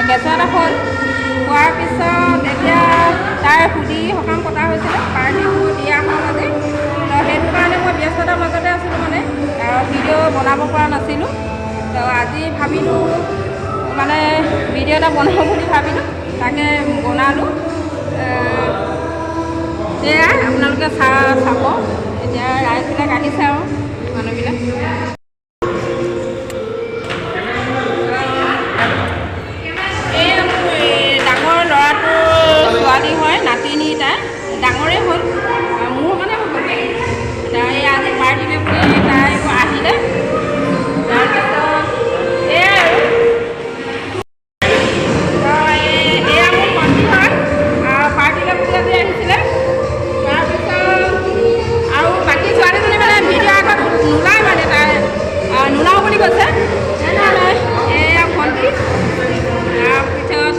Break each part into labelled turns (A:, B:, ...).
A: কেঁচুৱা এটা হ'ল। হোৱাৰ পিছত এতিয়া তাৰ সুধি সকাম পতা হৈছিলে, পাৰ্টিটো দিয়া হ'ল আজি। তো সেইটো কাৰণে মই ব্যস্ততাৰ মাজতে আছিলোঁ মানে, ভিডিঅ' বনাব পৰা নাছিলোঁ। তো আজি ভাবিলোঁ মানে ভিডিঅ' এটা বনাওঁ বুলি ভাবিলোঁ, তাকে বনালোঁ। সেয়াই আপোনালোকে চাব। এতিয়া ৰাইজবিলাক আহিছে আৰু মানুহবিলাক। ডাঙৰ ল'ৰাটো ছোৱালী হয়, নাতিনী তাই ডাঙৰেই হ'ল, মোৰ মানে হ'ল। তাই আজি পাৰ্টিলৈ বুলি তাই আহিলে। তাৰপিছত এয়াই আৰু এয়া মোৰ ভণ্টি হয়, পাৰ্টিলৈ বুলি আজি আহিছিলে। তাৰপিছত আৰু বাকী ছোৱালীজনী মানে ভিডিঅ' আগত নোলায় মানে, তাই নোলাওঁ বুলি কৈছে। তেনেহ'লে এয়া ভণ্টি, তাৰপিছত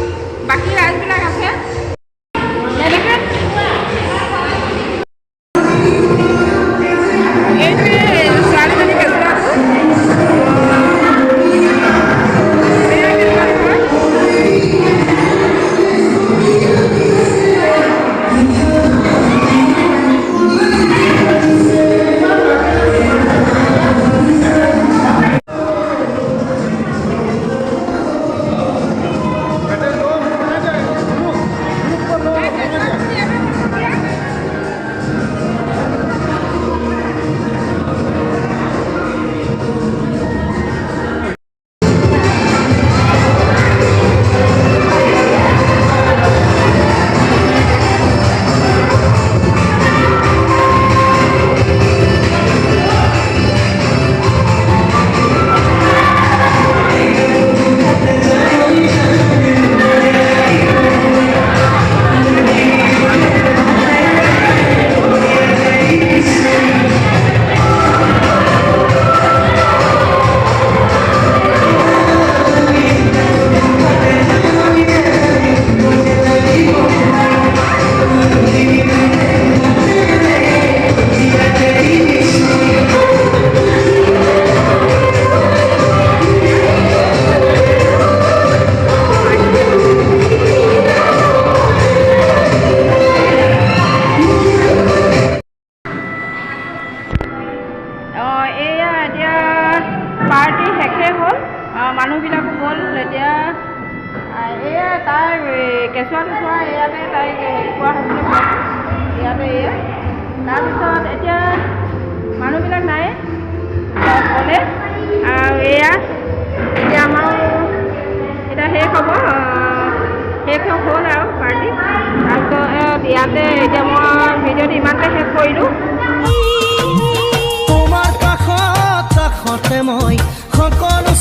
A: বাকী ৰাইজবিলাক আছে। এইটোৱে ছোৱালীজনী কেঁচুৱাটো। এয়া এতিয়া পাৰ্টি শেষেই হ'ল, মানুহবিলাকো গ'ল। এতিয়া এয়া তাৰ কেঁচুৱাটো চোৱা, ইয়াতে তাইক হেৰি কৰা হৈছিলে, ইয়াতে এয়া। তাৰপিছত এতিয়া মানুহবিলাক নাই, গ'লে। আৰু এয়া এতিয়া আমাৰো এতিয়া শেষ হ'ব, শেষ হ'ল আৰু পাৰ্টি। তাৰপিছত ইয়াতে এতিয়া মই ভিডিঅ'টো ইমানতে শেষ কৰিলোঁ।
B: মই সকলো